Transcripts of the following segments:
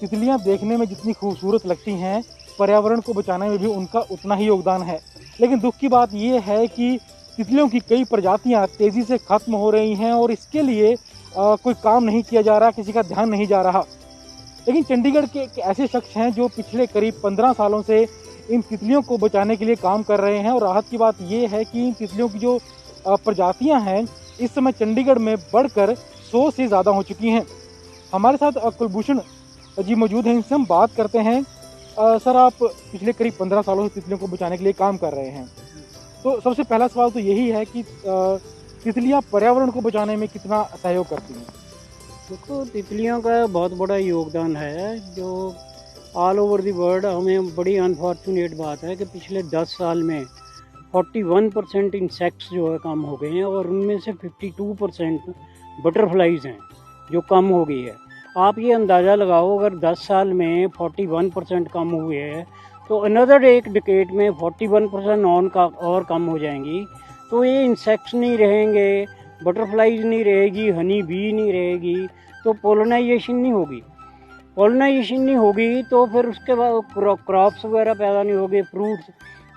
तितलियां देखने में जितनी खूबसूरत लगती हैं, पर्यावरण को बचाने में भी उनका उतना ही योगदान है। लेकिन दुख की बात ये है कि तितलियों की कई प्रजातियां तेज़ी से खत्म हो रही हैं और इसके लिए कोई काम नहीं किया जा रहा, किसी का ध्यान नहीं जा रहा। लेकिन चंडीगढ़ के एक ऐसे शख्स हैं जो पिछले करीब 15 सालों से इन तितलियों को बचाने के लिए काम कर रहे हैं और राहत की बात ये है कि इन तितलियों की जो प्रजातियां हैं इस समय चंडीगढ़ में बढ़कर 100 से ज़्यादा हो चुकी हैं। हमारे साथ कुलभूषण जी मौजूद हैं, इनसे हम बात करते हैं। सर, आप पिछले करीब 15 सालों से तितलियों को बचाने के लिए काम कर रहे हैं, तो सबसे पहला सवाल तो यही है कि तितलियां पर्यावरण को बचाने में कितना सहयोग करती हैं? देखो, तितलियों का बहुत बड़ा योगदान है जो ऑल ओवर दी वर्ल्ड। हमें बड़ी अनफॉर्चुनेट बात है कि पिछले 10 साल में 41% इंसेक्ट्स जो है कम हो गए हैं और उनमें से 52% बटरफ्लाइज हैं जो कम हो गई है। आप ये अंदाज़ा लगाओ, अगर 10 साल में 41% कम हुए हैं तो अनदर एक डिकेड में 41% और कम हो जाएंगी। तो ये इंसेक्ट्स नहीं रहेंगे, बटरफ्लाइज नहीं रहेगी, हनी बी नहीं रहेगी, तो पोलिनाइजेशन नहीं होगी। पोलिनाइजेशन नहीं होगी तो फिर उसके बाद क्रॉप्स वगैरह पैदा नहीं होंगे। फ्रूट्स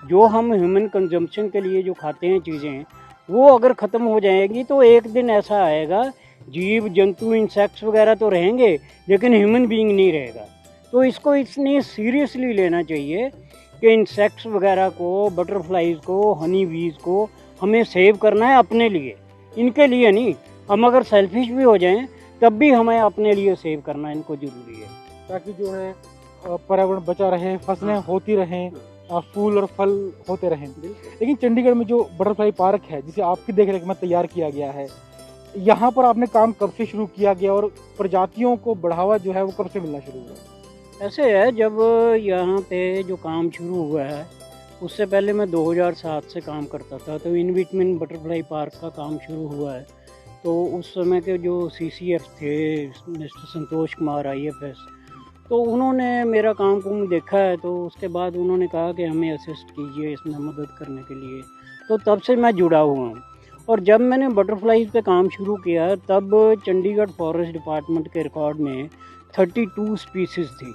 जो हम ह्यूमन कंजम्पशन के लिए जो खाते हैं चीज़ें, वो अगर ख़त्म हो जाएगी तो एक दिन ऐसा आएगा, जीव जंतु इंसेक्ट्स वगैरह तो रहेंगे लेकिन ह्यूमन बीइंग नहीं रहेगा। तो इसको इसलिए सीरियसली लेना चाहिए कि इंसेक्ट्स वगैरह को, बटरफ्लाइज को, हनी बीज को हमें सेव करना है अपने लिए, इनके लिए नहीं। हम अगर सेल्फिश भी हो जाएं तब भी हमें अपने लिए सेव करना इनको ज़रूरी है, ताकि जो है पर्यावरण बचा रहे, फसलें होती रहें, फूल और फल होते रहें। लेकिन चंडीगढ़ में जो बटरफ्लाई पार्क है, जिसे आपकी देखरेख में तैयार किया गया है, यहाँ पर आपने काम कब से शुरू किया गया और प्रजातियों को बढ़ावा जो है वो कब से मिलना शुरू हुआ? ऐसे है, जब यहाँ पे जो काम शुरू हुआ है उससे पहले मैं 2007 से काम करता था, तो इन बिटवीन बटरफ्लाई पार्क का काम शुरू हुआ है। तो उस समय के जो CCF थे, मिस्टर संतोष कुमार IFS, तो उन्होंने मेरा काम देखा है। तो उसके बाद उन्होंने कहा कि हमें असिस्ट कीजिए इसमें मदद करने के लिए। तो तब से मैं जुड़ा हुआ हूँ। और जब मैंने बटरफ्लाइज पे काम शुरू किया तब चंडीगढ़ फॉरेस्ट डिपार्टमेंट के रिकॉर्ड में 32 स्पीसीज़ थी।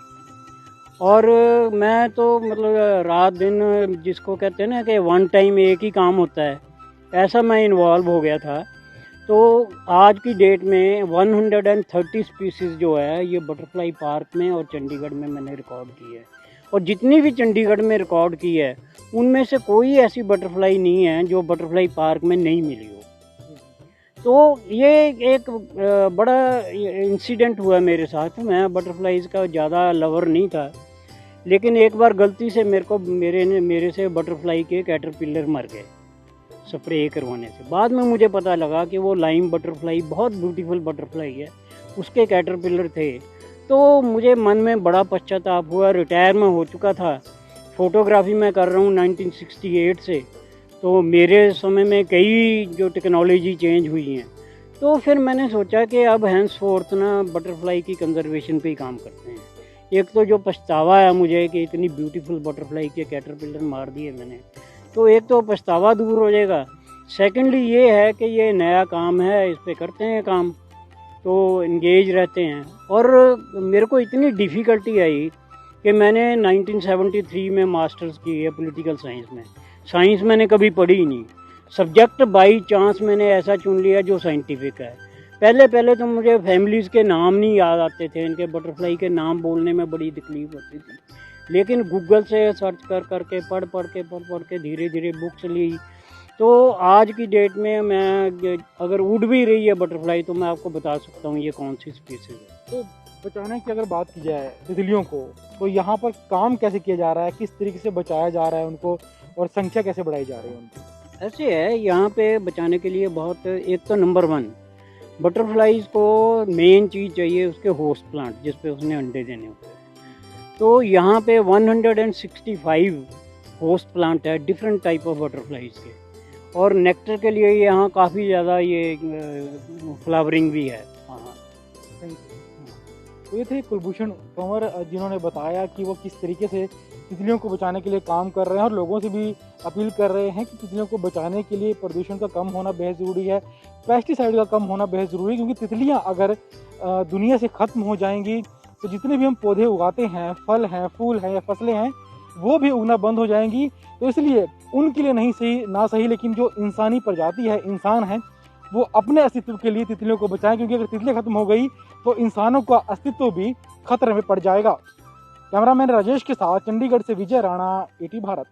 और मैं तो मतलब रात दिन, जिसको कहते हैं ना कि वन टाइम एक ही काम होता है, ऐसा मैं इन्वॉल्व हो गया था। तो आज की डेट में 130 स्पीसीज़ जो है ये बटरफ्लाई पार्क में और चंडीगढ़ में मैंने रिकॉर्ड की है। और जितनी भी चंडीगढ़ में रिकॉर्ड की है उनमें से कोई ऐसी बटरफ्लाई नहीं है जो बटरफ्लाई पार्क में नहीं मिली हो। तो ये एक बड़ा इंसिडेंट हुआ मेरे साथ। मैं बटरफ्लाइज का ज़्यादा लवर नहीं था, लेकिन एक बार गलती से मेरे से बटरफ्लाई के कैटरपिलर मर गए स्प्रे करवाने से। बाद में मुझे पता लगा कि वो लाइम बटरफ्लाई बहुत ब्यूटीफुल बटरफ्लाई है, उसके कैटरपिलर थे। तो मुझे मन में बड़ा पश्चाताप हुआ। रिटायर में हो चुका था, फ़ोटोग्राफी मैं कर रहा हूँ 1968 से। तो मेरे समय में कई जो टेक्नोलॉजी चेंज हुई हैं। तो फिर मैंने सोचा कि अब हैंस फोर्थ ना बटरफ्लाई की कंजर्वेशन पे ही काम करते हैं। एक तो जो पछतावा है मुझे कि इतनी ब्यूटीफुल बटरफ्लाई के कैटरपिलर मार दिए मैंने, तो एक तो पछतावा दूर हो जाएगा। सेकेंडली ये है कि ये नया काम है, इस पे करते हैं काम, तो इंगेज रहते हैं। और मेरे को इतनी डिफ़िकल्टी आई कि मैंने 1973 में मास्टर्स की है पॉलिटिकल साइंस में। साइंस मैंने कभी पढ़ी ही नहीं, सब्जेक्ट बाई चांस मैंने ऐसा चुन लिया जो साइंटिफिक है। पहले तो मुझे फैमिलीज़ के नाम नहीं याद आते थे, इनके बटरफ्लाई के नाम बोलने में बड़ी तकलीफ़ होती थी। लेकिन गूगल से सर्च कर के पढ़ के धीरे धीरे बुक्स ली। तो आज की डेट में मैं अगर उड़ भी रही है बटरफ्लाई तो मैं आपको बता सकता हूँ ये कौन सी स्पीसीज़ है। तो बचाने की अगर बात की जाए तितलियों को, तो यहाँ पर काम कैसे किया जा रहा है, किस तरीके से बचाया जा रहा है उनको, और संख्या कैसे बढ़ाई जा रही है उनकी? ऐसे है, यहाँ पे बचाने के लिए बहुत, एक तो नंबर 1 बटरफ्लाइज को मेन चीज़ चाहिए उसके होस्ट प्लांट जिस पे उसने अंडे देने होते हैं। तो यहाँ पे 165 होस्ट प्लांट है डिफरेंट टाइप ऑफ बटरफ्लाइज के। और नेक्टर के लिए यहाँ काफ़ी ज़्यादा ये फ्लावरिंग भी है। हाँ, तो ये थे कुलभूषण तंवर, जिन्होंने बताया कि वो किस तरीके से तितलियों को बचाने के लिए काम कर रहे हैं और लोगों से भी अपील कर रहे हैं कि तितलियों को बचाने के लिए प्रदूषण का कम होना बेहद ज़रूरी है, पेस्टिसाइड का कम होना बेहद ज़रूरी है। क्योंकि तितलियां अगर दुनिया से ख़त्म हो जाएंगी तो जितने भी हम पौधे उगाते हैं, फल हैं, फूल हैं या फसलें हैं, वो भी उगना बंद हो जाएंगी। तो इसलिए उनके लिए नहीं सही ना सही, लेकिन जो इंसानी प्रजाति है, इंसान है, वो अपने अस्तित्व के लिए तितलियों को बचाएं, क्योंकि अगर तितलियां खत्म हो गई तो इंसानों का अस्तित्व भी खतरे में पड़ जाएगा। कैमरामैन राजेश के साथ चंडीगढ़ से विजय राणा, ET भारत।